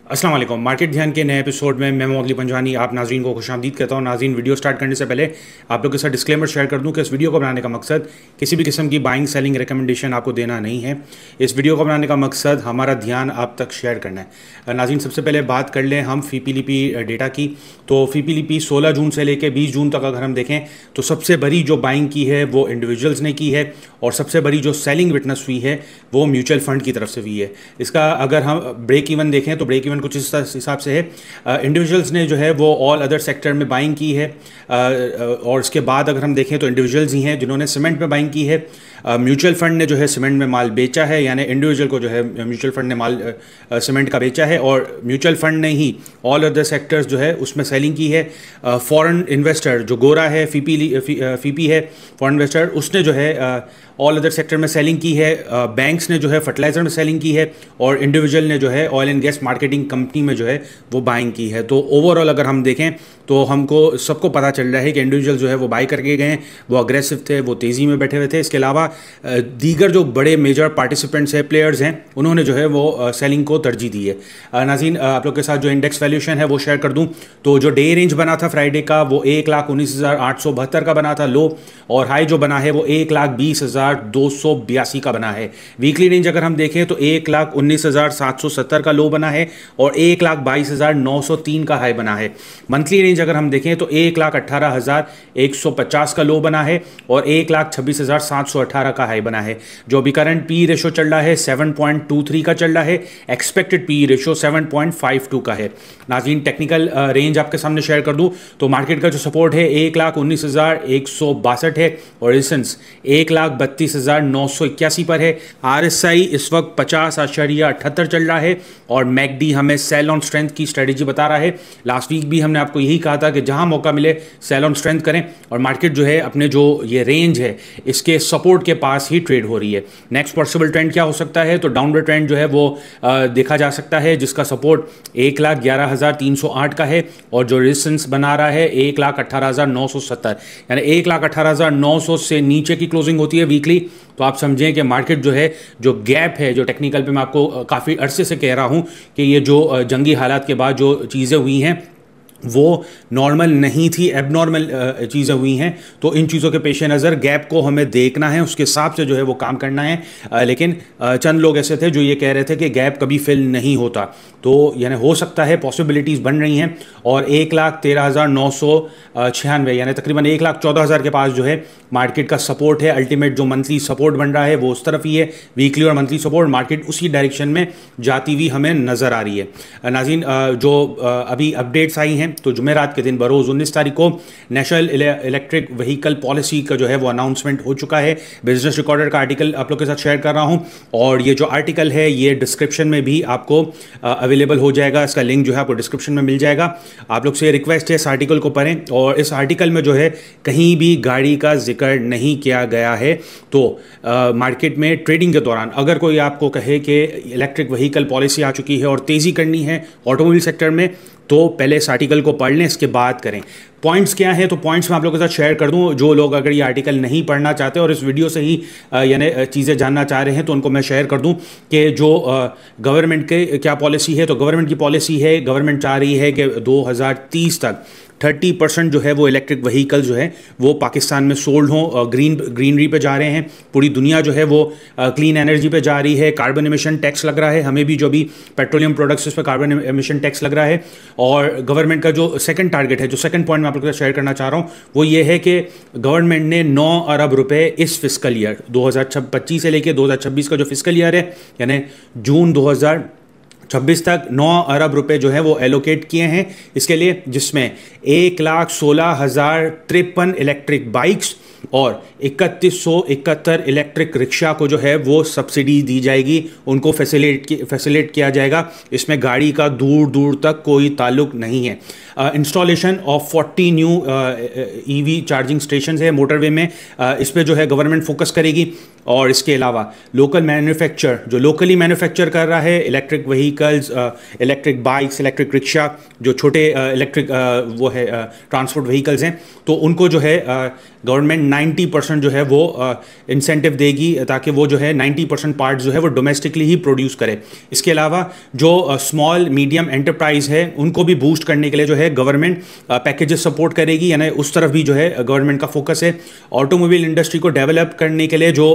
अस्सलाम वालेकुम। मार्केट ध्यान के नए एपिसोड में मैं मोहम्मद अली पंजवानी आप नाज़रीन को खुशामदीद कहता हूँ। नाज़रीन, वीडियो स्टार्ट करने से पहले आप लोग के साथ डिस्क्लेमर शेयर कर दूँ कि इस वीडियो को बनाने का मकसद किसी भी किस्म की बाइंग सेलिंग रिकमेंडेशन आपको देना नहीं है। इस वीडियो को बनाने का मकसद हमारा ध्यान आप तक शेयर करना है। नाज़रीन, सबसे पहले बात कर लें हम फीपीलीपी डेटा की। तो फीपीलीपी 16 जून से लेकर 20 जून तक अगर हम देखें तो सबसे बड़ी जो बाइंग की है वो इंडिविजुअल्स ने की है और सबसे बड़ी जो सेलिंग विटनेस हुई है वो म्यूचुअल फंड की तरफ से हुई है। इसका अगर हम ब्रेक इवन देखें तो ब्रेक इवन कुछ इस हिसाब से है। इंडिविजुअल्स ने जो है वो ऑल अदर सेक्टर में बाइंग की है और उसके बाद अगर हम देखें तो इंडिविजुअल्स ही हैं जिन्होंने सीमेंट में बाइंग की है। म्यूचुअल फंड ने जो है सीमेंट में माल बेचा है, यानी इंडिविजुअल को जो है म्यूचुअल फंड ने माल सीमेंट का बेचा है और म्यूचुअल फंड ने ही ऑल अदर सेक्टर्स जो है उसमें सेलिंग की है। फॉरेन इन्वेस्टर जो गोरा है, फीपी है फॉरेन इन्वेस्टर, उसने जो है ऑल अदर सेक्टर में सेलिंग की है। बैंक्स ने जो है फर्टिलाइजर में सेलिंग की है और इंडिविजुअल ने जो है oil and gas marketing company में जो है वो बाइंग की है। तो ओवरऑल अगर हम देखें तो हमको सबको पता चल रहा है कि इंडिविजुअल जो है वो बाई करके गए, वो अग्रेसिव थे, वो तेज़ी में बैठे हुए थे। इसके अलावा दीगर जो बड़े मेजर पार्टिसिपेंट्स हैं, प्लेयर्स हैं, उन्होंने जो है वो सेलिंग को तरजीह दी है। नाज़रीन, आप लोग के साथ जो इंडेक्स वैल्यूएशन है वो शेयर कर दूं तो जो डे रेंज बना था फ्राइडे का वो 1,19,872 का बना था लो, और हाई जो बना है वो 1,20,282 का बना है। वीकली रेंज अगर हम देखें तो 1,19,770 का लो बना है और 1,22,903 का हाई बना है। मंथली रेंज अगर हम देखें तो 1,18,150 का लो बना है और 1,26,718 का हाई बना है। जो अभी करंट पी रेशो चल रहा है 7.23 का चल रहा है, एक्सपेक्टेड पी रेशो 7.52 का है। नाज़रीन, टेक्निकल रेंज आपके सामने शेयर कर दूं तो मार्केट का जो सपोर्ट है 1,19,162 है और रेजिस्टेंस 1,32,981 पर है। आरएसआई इस वक्त 50.78 चल रहा है और मैकडी हमें सेल ऑन स्ट्रेंथ की स्ट्रेटेजी बता रहा है। लास्ट वीक भी हमने आपको यही कहा था कि जहां मौका मिले सेल ऑन स्ट्रेंथ करें और मार्केट जो है अपने जो ये रेंज है इसके सपोर्ट के पास ही ट्रेड हो रही है। नेक्स्ट पॉसिबल ट्रेंड क्या हो सकता है तो डाउनवर्ड ट्रेंड जो है वो देखा जा सकता है, जिसका सपोर्ट 1,11,308 का है और जो रेजिस्टेंस बना रहा है 1,18,970, यानी 1,18,900 से नीचे की क्लोजिंग होती है वीकली तो आप समझें कि मार्केट जो है, जो गैप है, जो टेक्निकल पे मैं आपको काफ़ी अरसे से कह रहा हूं कि ये जो जंगी हालात के बाद जो चीज़ें हुई हैं वो नॉर्मल नहीं थी, एबनॉर्मल चीज़ें हुई हैं। तो इन चीज़ों के पेश नज़र गैप को हमें देखना है, उसके हिसाब से जो है वो काम करना है। लेकिन चंद लोग ऐसे थे जो ये कह रहे थे कि गैप कभी फिल नहीं होता, तो यानी हो सकता है, पॉसिबिलिटीज़ बन रही हैं। और 1,13,996 यानी तकरीबन 1,14,000 के पास जो है मार्केट का सपोर्ट है। अल्टीमेट जो मंथली सपोर्ट बन रहा है वो उस तरफ ही है, वीकली और मंथली सपोर्ट मार्केट उसी डायरेक्शन में जाती हुई हमें नज़र आ रही है। नाज़रीन, जो अभी अपडेट्स आई हैं तो जुमेरात के दिन बरोज़ 19 तारीख को नेशनल इलेक्ट्रिक व्हीकल पॉलिसी का जो है वो अनाउंसमेंट हो चुका है। बिजनेस रिकॉर्डर का आर्टिकल आप लोग के साथ शेयर कर रहा हूं और ये जो आर्टिकल है ये डिस्क्रिप्शन में भी आपको अवेलेबल हो जाएगा। इसका लिंक जो है आपको डिस्क्रिप्शन में मिल जाएगा। आप लोग से रिक्वेस्ट है इस आर्टिकल को पढ़ें और इस आर्टिकल में जो है कहीं भी गाड़ी का जिक्र नहीं किया गया है। तो मार्केट में ट्रेडिंग के दौरान अगर कोई आपको कहे कि इलेक्ट्रिक व्हीकल पॉलिसी आ चुकी है और तेज़ी करनी है ऑटोमोबाइल सेक्टर में, तो पहले इस आर्टिकल को पढ़ लें, इसके बाद करें। पॉइंट्स क्या हैं तो पॉइंट्स मैं आप लोगों के साथ शेयर कर दूं। जो लोग अगर ये आर्टिकल नहीं पढ़ना चाहते और इस वीडियो से ही यानी चीज़ें जानना चाह रहे हैं तो उनको मैं शेयर कर दूं कि जो गवर्नमेंट के क्या पॉलिसी है। तो गवर्नमेंट की पॉलिसी है, गवर्नमेंट चाह रही है कि 2030 तक 30% जो है वो इलेक्ट्रिक व्हीकल जो है वो पाकिस्तान में सोल्ड हों। ग्रीनरी पे जा रहे हैं, पूरी दुनिया जो है वो क्लीन एनर्जी पे जा रही है। कार्बन एमिशन टैक्स लग रहा है, हमें भी जो भी पेट्रोलियम प्रोडक्ट्स उस पर कार्बन एमिशन टैक्स लग रहा है। और गवर्नमेंट का जो सेकंड टारगेट है, जो सेकंड पॉइंट मैं आप लोगों के साथ शेयर करना चाह रहा हूँ वो ये है कि गवर्नमेंट ने 9 अरब रुपए इस फिस्कल ईयर 2025 से लेकर 2026 का जो फिस्कल ईयर है यानी जून 2026 तक 9 अरब रुपए जो है वो एलोकेट किए हैं इसके लिए, जिसमें 1,16,053 इलेक्ट्रिक बाइक्स और 3,171 इलेक्ट्रिक रिक्शा को जो है वो सब्सिडी दी जाएगी, उनको फैसिलेट किया जाएगा। इसमें गाड़ी का दूर दूर तक कोई ताल्लुक नहीं है। Installation of 40 new EV charging station है मोटरवे में, इस पर जो है गवर्नमेंट फोकस करेगी। और इसके अलावा लोकल मैन्युफैक्चर जो लोकली मैन्युफैक्चर कर रहा है electric vehicles, electric bikes, electric rickshaw, जो छोटे इलेक्ट्रिक वो है ट्रांसपोर्ट व्हीकल्स हैं, तो उनको जो है गवर्नमेंट 90% जो है वो इंसेंटिव देगी ताकि वो जो है 90% पार्ट जो है वो डोमेस्टिकली ही प्रोड्यूस करे। इसके अलावा जो स्मॉल मीडियम एंटरप्राइज है उनको भी बूस्ट करने के लिए जो है गवर्नमेंट पैकेजेस सपोर्ट करेगी, यानी उस तरफ भी जो है गवर्नमेंट का फोकस है। ऑटोमोबाइल इंडस्ट्री को डेवलप करने के लिए जो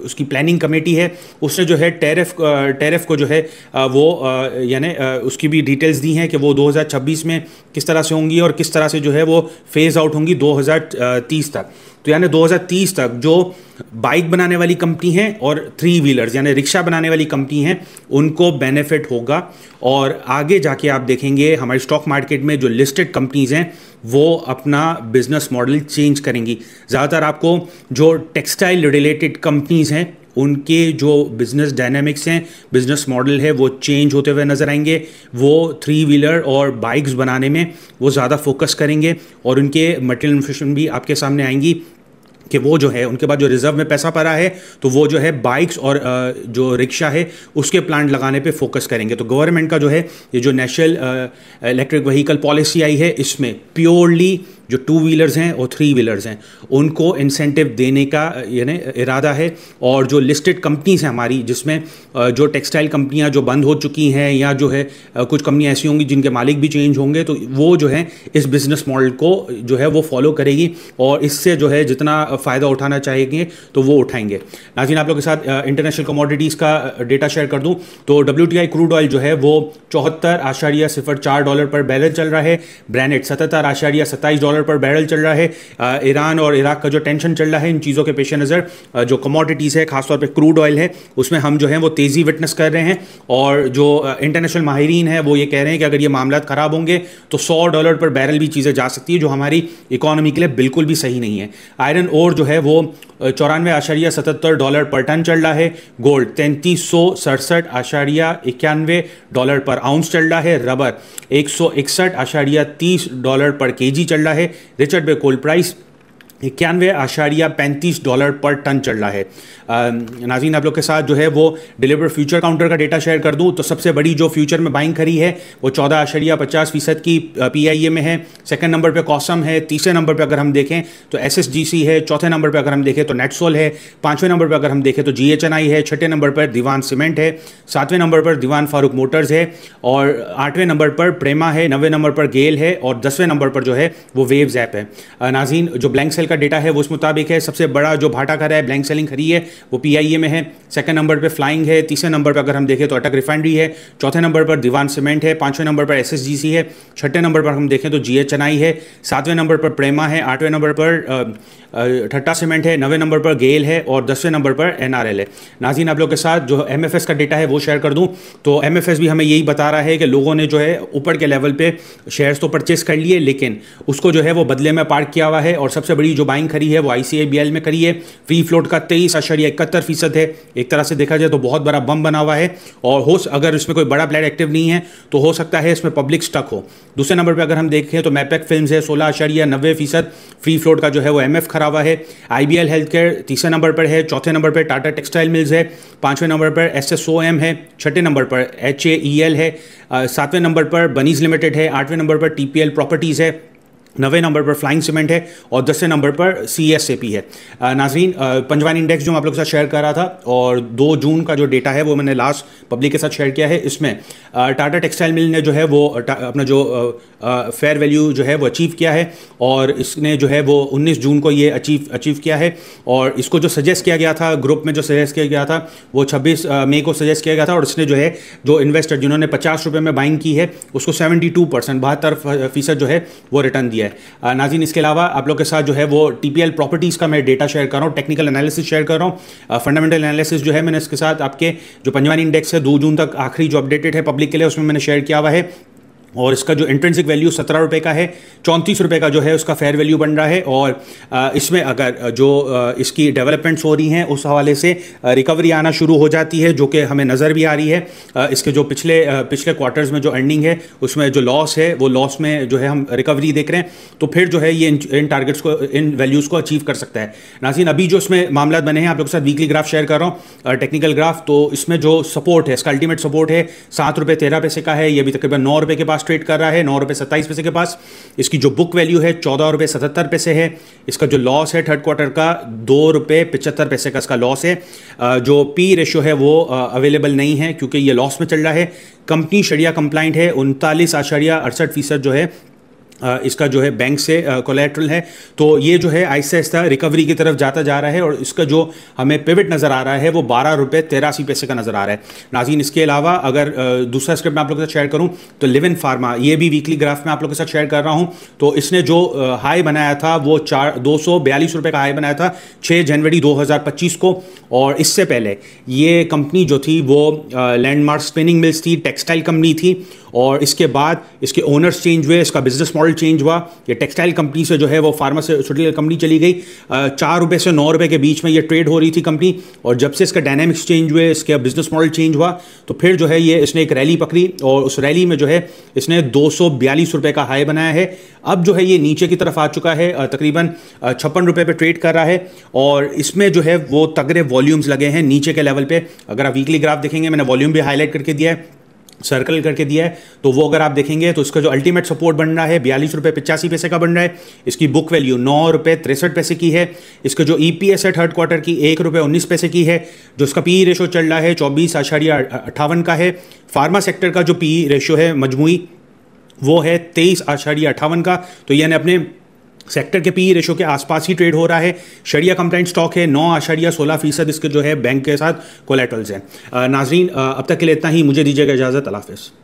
उसकी प्लानिंग कमेटी है उसने जो है टैरिफ को जो है वो यानी उसकी भी डिटेल्स दी हैं कि वो 2026 में किस तरह से होंगी और किस तरह से जो है वो फेज आउट होंगी 2030 तक। तो यानी 2030 तक जो बाइक बनाने वाली कंपनी है और 3 व्हीलर्स यानी रिक्शा बनाने वाली कंपनी है उनको बेनिफिट होगा। और आगे जाके आप देखेंगे हमारी स्टॉक मार्केट में जो लिस्टेड कंपनीज हैं वो अपना बिजनेस मॉडल चेंज करेंगी। ज़्यादातर आपको जो टेक्सटाइल रिलेटेड कंपनीज हैं उनके जो बिजनेस डायनामिक्स हैं, बिजनेस मॉडल है, वो चेंज होते हुए नजर आएंगे। वो 3 व्हीलर और बाइक्स बनाने में वो ज़्यादा फोकस करेंगे और उनके मटेरियल इन्फ्लेशन भी आपके सामने आएंगी कि वो जो है उनके पास जो रिजर्व में पैसा पड़ा है तो वो जो है बाइक्स और जो रिक्शा है उसके प्लांट लगाने पे फोकस करेंगे। तो गवर्नमेंट का जो है ये जो नेशनल इलेक्ट्रिक व्हीकल पॉलिसी आई है इसमें प्योरली जो 2 व्हीलर्स हैं और 3 व्हीलर्स हैं उनको इंसेंटिव देने का यानी इरादा है। और जो लिस्टेड कंपनीज हैं हमारी जिसमें जो टेक्सटाइल कंपनियां जो बंद हो चुकी हैं या जो है कुछ कंपनियां ऐसी होंगी जिनके मालिक भी चेंज होंगे तो वो जो है इस बिजनेस मॉडल को जो है वो फॉलो करेगी और इससे जो है जितना फ़ायदा उठाना चाहेंगे तो वो उठाएंगे। नाज़रीन आप लोग के साथ इंटरनेशनल कमोडिटीज़ का डेटा शेयर कर दूं तो WTI क्रूड ऑयल जो है वो $74.04 पर बैरल चल रहा है। ब्रेनेट $77.27 पर बैरल चल रहा है। ईरान और इराक का जो टेंशन चल रहा है इन चीज़ों के पेश नज़र जो कमोडिटीज़ है खासतौर पे क्रूड ऑयल है उसमें हम जो है वो तेज़ी विटनेस कर रहे हैं। और जो इंटरनेशनल माहिरीन है वो ये कह रहे हैं कि अगर ये मामला ख़राब होंगे तो $100 पर बैरल भी चीज़ें जा सकती है जो हमारी इकॉनमी के लिए बिल्कुल भी सही नहीं है। आयरन ओर जो है वो $94.77 पर टन चल रहा है। गोल्ड $3367.91 पर आउंस चल रहा है। रबर $161.30 पर केजी चल रहा है। रिचर्ड बे कोल प्राइस $91.35 पर टन चल रहा है। नाज़रीन आप लोग के साथ जो है वो डिलीवर फ्यूचर काउंटर का डेटा शेयर कर दूं तो सबसे बड़ी जो फ्यूचर में बाइंग करी है वो 14.50% की PIA में है। सेकंड नंबर पे कॉसम है। तीसरे नंबर पे अगर हम देखें तो SSGC है। चौथे नंबर पे अगर हम देखें तो नेटसोल है। पांचवें नंबर पे अगर हम देखें तो GHNI है। छठे नंबर पर दीवान सीमेंट है। सातवें नंबर पर दीवान फारूक मोटर्स है और 8वें नंबर पर प्रेमा है। 9वें नंबर पर गेल है और 10वें नंबर पर जो है वो वेव्स ऐप है। नाज़रीन जो ब्लैंक सेल का डेटा है वो उस मुताबिक है सबसे बड़ा जो भाटा कर रहा है ब्लैंक सेलिंग खरी है वो PIA में है। सेकंड नंबर पे फ्लाइंग है। तीसरे नंबर पर अगर हम देखें तो अटक रिफाइनरी है। चौथे नंबर पर दीवान सीमेंट है। पांचवें नंबर पर SSGC है। छठे नंबर पर हम देखें तो GHNI है। सातवें नंबर पर प्रेमा है। आठवें नंबर पर ठट्टा सीमेंट है। 9वें नंबर पर गेल है और 10वें नंबर पर NRL है। नाज़रीन आप लोग के साथ जो MFS का डेटा है वो शेयर कर दूं तो MFS भी हमें यही बता रहा है कि लोगों ने जो है ऊपर के लेवल पे शेयर्स तो परचेस कर लिए लेकिन उसको जो है वो बदले में पार्क किया हुआ है। और सबसे बड़ी जो बाइंग खरी है वो ICIBL में करी है। फ्री फ्लोट का 23.71% है। एक तरह से देखा जाए तो बहुत बड़ा बम बना हुआ है और अगर इसमें कोई बड़ा प्लेयर एक्टिव नहीं है तो हो सकता है इसमें पब्लिक स्टक हो। दूसरे नंबर पर अगर हम देखें तो मैपेक फिल्म्स है। 16.90% फ्री फ्लोट का जो है वो MF खरा हुआ है। IBL हेल्थ केयर तीसरे नंबर पर है। चौथे नंबर पर टाटा टेक्सटाइल मिल्स है। पांचवें नंबर पर SSOM है। छठे नंबर पर HAEL है। सातवें नंबर पर बनीज लिमिटेड है। आठवें नंबर पर TPL प्रॉपर्टीज़ है। 9वें नंबर पर फ्लाइंग सीमेंट है और 10वें नंबर पर CSAP है। नाज़रीन पंजवानी इंडेक्स जो मैं आप लोगों के साथ शेयर कर रहा था और 2 जून का जो डेटा है वो मैंने लास्ट पब्लिक के साथ शेयर किया है। इसमें टाटा टेक्सटाइल मिल ने जो है वो अपना जो फेयर वैल्यू जो है वो अचीव किया है और इसने जो है वो 19 जून को ये अचीव किया है। और इसको जो सजेस्ट किया गया था ग्रुप में जो सजेस्ट किया गया था वो 26 मई को सजेस्ट किया गया था और इसने जो है जो इन्वेस्टर जिन्होंने ₹50 में बाइंग की है उसको 72% 72% जो है वो रिटर्न दिया है। नाज़रीन इसके अलावा आप लोग के साथ जो है वो TPL प्रॉपर्टीज़ का मैं डेटा शेयर कर रहा हूँ। टेक्निकल एनालिसिस शेयर कर रहा हूँ। फंडामेंटल एनालिसिस जो है मैंने इसके साथ आपके जो पंजवानी इंडेक्स है 2 जून तक आखिरी जो अपडेटेड है पब्लिक के लिए उसमें मैंने शेयर किया हुआ है। और इसका जो इंट्रिंसिक वैल्यू ₹17 का है। ₹34 का जो है उसका फेयर वैल्यू बन रहा है। और इसमें अगर जो इसकी डेवलपमेंट्स हो रही हैं उस हवाले से रिकवरी आना शुरू हो जाती है जो कि हमें नज़र भी आ रही है। इसके जो पिछले क्वार्टर्स में जो अर्निंग है उसमें जो लॉस है वो लॉस में जो है हम रिकवरी देख रहे हैं तो फिर जो है ये इन टारगेट्स को इन वैल्यूज़ को अचीव कर सकता है। नाज़रीन अभी जो इसमें मामला बने हैं आप लोग के साथ वीकली ग्राफ शेयर कर रहा हूँ टेक्निकल ग्राफ। तो इसमें जो सपोर्ट है इसका अल्टीमेट सपोर्ट है ₹7.13 का है। ये अभी तकरीबन ₹9 के पास पास ट्रेड कर रहा है, 9 रुपये 27 पैसे के पास। इसकी जो बुक वैल्यू है 14 रुपये 77 पैसे है। इसका जो लॉस है थर्ड क्वार्टर का 2 रुपये 75 पैसे का इसका लॉस है। जो पी रेशियो है वो अवेलेबल नहीं है क्योंकि ये लॉस में चल रहा है। कंपनी शरिया कंप्लाइंट है, 39.68% जो है इसका जो है बैंक से कोलैटरल है। तो ये जो है आहिस्ता आहिस्ता रिकवरी की तरफ जाता जा रहा है और इसका जो हमें पिवट नज़र आ रहा है वो 12 रुपये 83 पैसे का नज़र आ रहा है। नाज़रीन, इसके अलावा अगर दूसरा स्क्रिप्ट मैं आप लोगों के साथ शेयर करूं तो लिविन फार्मा, ये भी वीकली ग्राफ में आप लोगों के साथ शेयर कर रहा हूं। तो इसने जो हाई बनाया था वो 242 रुपये का हाई बनाया था 6 जनवरी 2025 को। और इससे पहले ये कंपनी जो थी वो लैंडमार्क स्पिनिंग मिल्स थी, टेक्सटाइल कंपनी थी। और इसके बाद इसके ओनर्स चेंज हुए, इसका बिजनेस मॉडल चेंज हुआ। ये टेक्सटाइल कंपनी से जो है वो फार्मास्यूटिकल कंपनी चली गई। 4 रुपये से 9 रुपये के बीच में ये ट्रेड हो रही थी कंपनी। और जब से इसका डायनामिक्स चेंज हुए, इसके बिजनेस मॉडल चेंज हुआ, तो फिर जो है ये इसने एक रैली पकड़ी और उस रैली में जो है इसने 242 रुपये का हाई बनाया है। अब जो है ये नीचे की तरफ आ चुका है, तकरीबन 56 रुपये पे ट्रेड कर रहा है। और इसमें जो है वो तगड़े वॉल्यूम्स लगे हैं नीचे के लेवल पे। अगर आप वीकली ग्राफ देखेंगे, मैंने वॉल्यूम भी हाईलाइट करके दिया है, सर्कल करके दिया है, तो वो अगर आप देखेंगे तो इसका जो अल्टीमेट सपोर्ट बन रहा है 42 रुपये 85 पैसे का बन रहा है। इसकी बुक वैल्यू 9 रुपये 63 पैसे की है। इसका जो EPS है थर्ड क्वार्टर की 1 रुपये 19 पैसे की है। जो इसका PE रेशो चल रहा है 24.58 का है। फार्मा सेक्टर का जो PE रेशो है मजमूई वो है 23.58 का। तो यानी अपने सेक्टर के PE रेशो के आसपास ही ट्रेड हो रहा है। शरिया कंप्लाइंट स्टॉक है, 9.16% इसके जो है बैंक के साथ कोलैटरल्स हैं। नाजरीन, अब तक के लिए इतना ही। मुझे दीजिएगा इजाज़त। अल्लाह हाफ़िज़।